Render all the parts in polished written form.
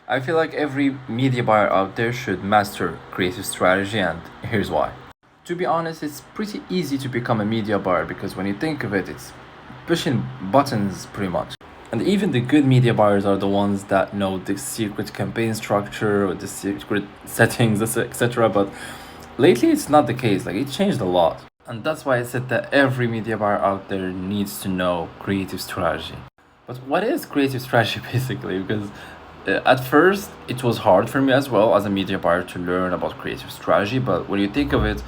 I feel like every media buyer out there should master creative strategy, and here's why. To be honest, it's pretty easy to become a media buyer because when you think of it, it's pushing buttons pretty much. And even the good media buyers are the ones that know the secret campaign structure or the secret settings, etc. But lately, it's not the case. Like, it changed a lot. And that's why I said that every media buyer out there needs to know creative strategy. But what is creative strategy basically? Because at first it was hard for me as well as a media buyer to learn about creative strategy. But when you think of it,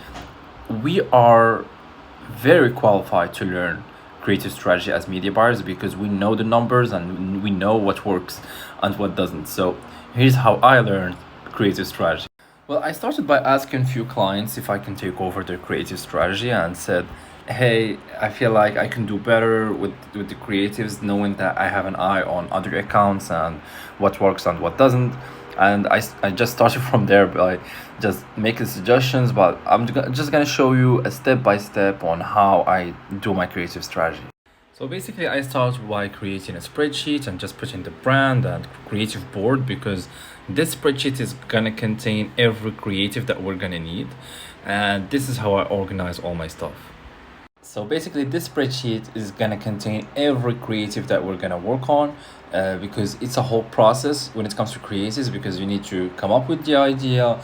we are very qualified to learn creative strategy as media buyers because we know the numbers and we know what works and what doesn't. So here's how I learned creative strategy. Well, I started by asking a few clients if I can take over their creative strategy and said, hey, I feel like I can do better with the creatives, knowing that I have an eye on other accounts and what works and what doesn't. And I just started from there by just making suggestions, but just gonna show you a step by step on how I do my creative strategy. So basically, I start by creating a spreadsheet and just putting the brand and creative board because this spreadsheet is gonna contain every creative that we're gonna need, and this is how I organize all my stuff. So basically, this spreadsheet is gonna contain every creative that we're gonna work on, because it's a whole process when it comes to creatives. Because you need to come up with the idea,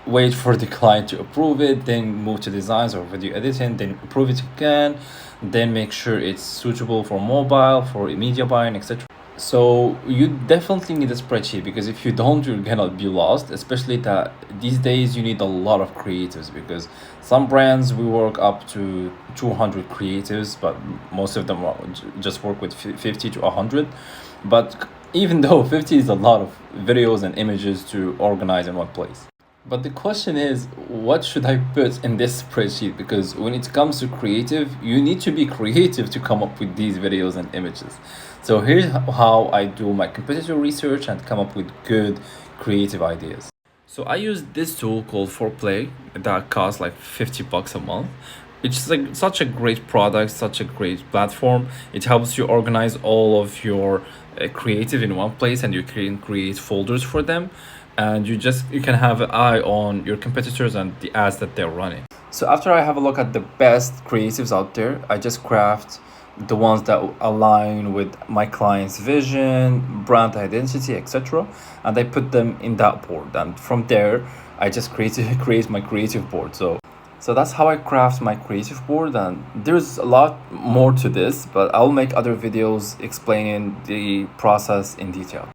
wait for the client to approve it, then move to designs or video editing, then approve it again, then make sure it's suitable for mobile, for media buying, etc. So you definitely need a spreadsheet because if you don't, you're gonna be lost. Especially that these days you need a lot of creatives because some brands we work up to 200 creatives, but most of them just work with 50 to 100. But even though 50 is a lot of videos and images to organize in one place. But the question is, what should I put in this spreadsheet? Because when it comes to creative, you need to be creative to come up with these videos and images. So here's how I do my competitor research and come up with good creative ideas. So I use this tool called Foreplay that costs like $50 a month. It's like such a great product, such a great platform. It helps you organize all of your creative in one place, and you can create folders for them, and you can have an eye on your competitors and the ads that they're running. So after I have a look at the best creatives out there, I just craft the ones that align with my client's vision, brand identity, etc. And I put them in that board. And from there, I just create my creative board. So that's how I craft my creative board. And there's a lot more to this, but I'll make other videos explaining the process in detail.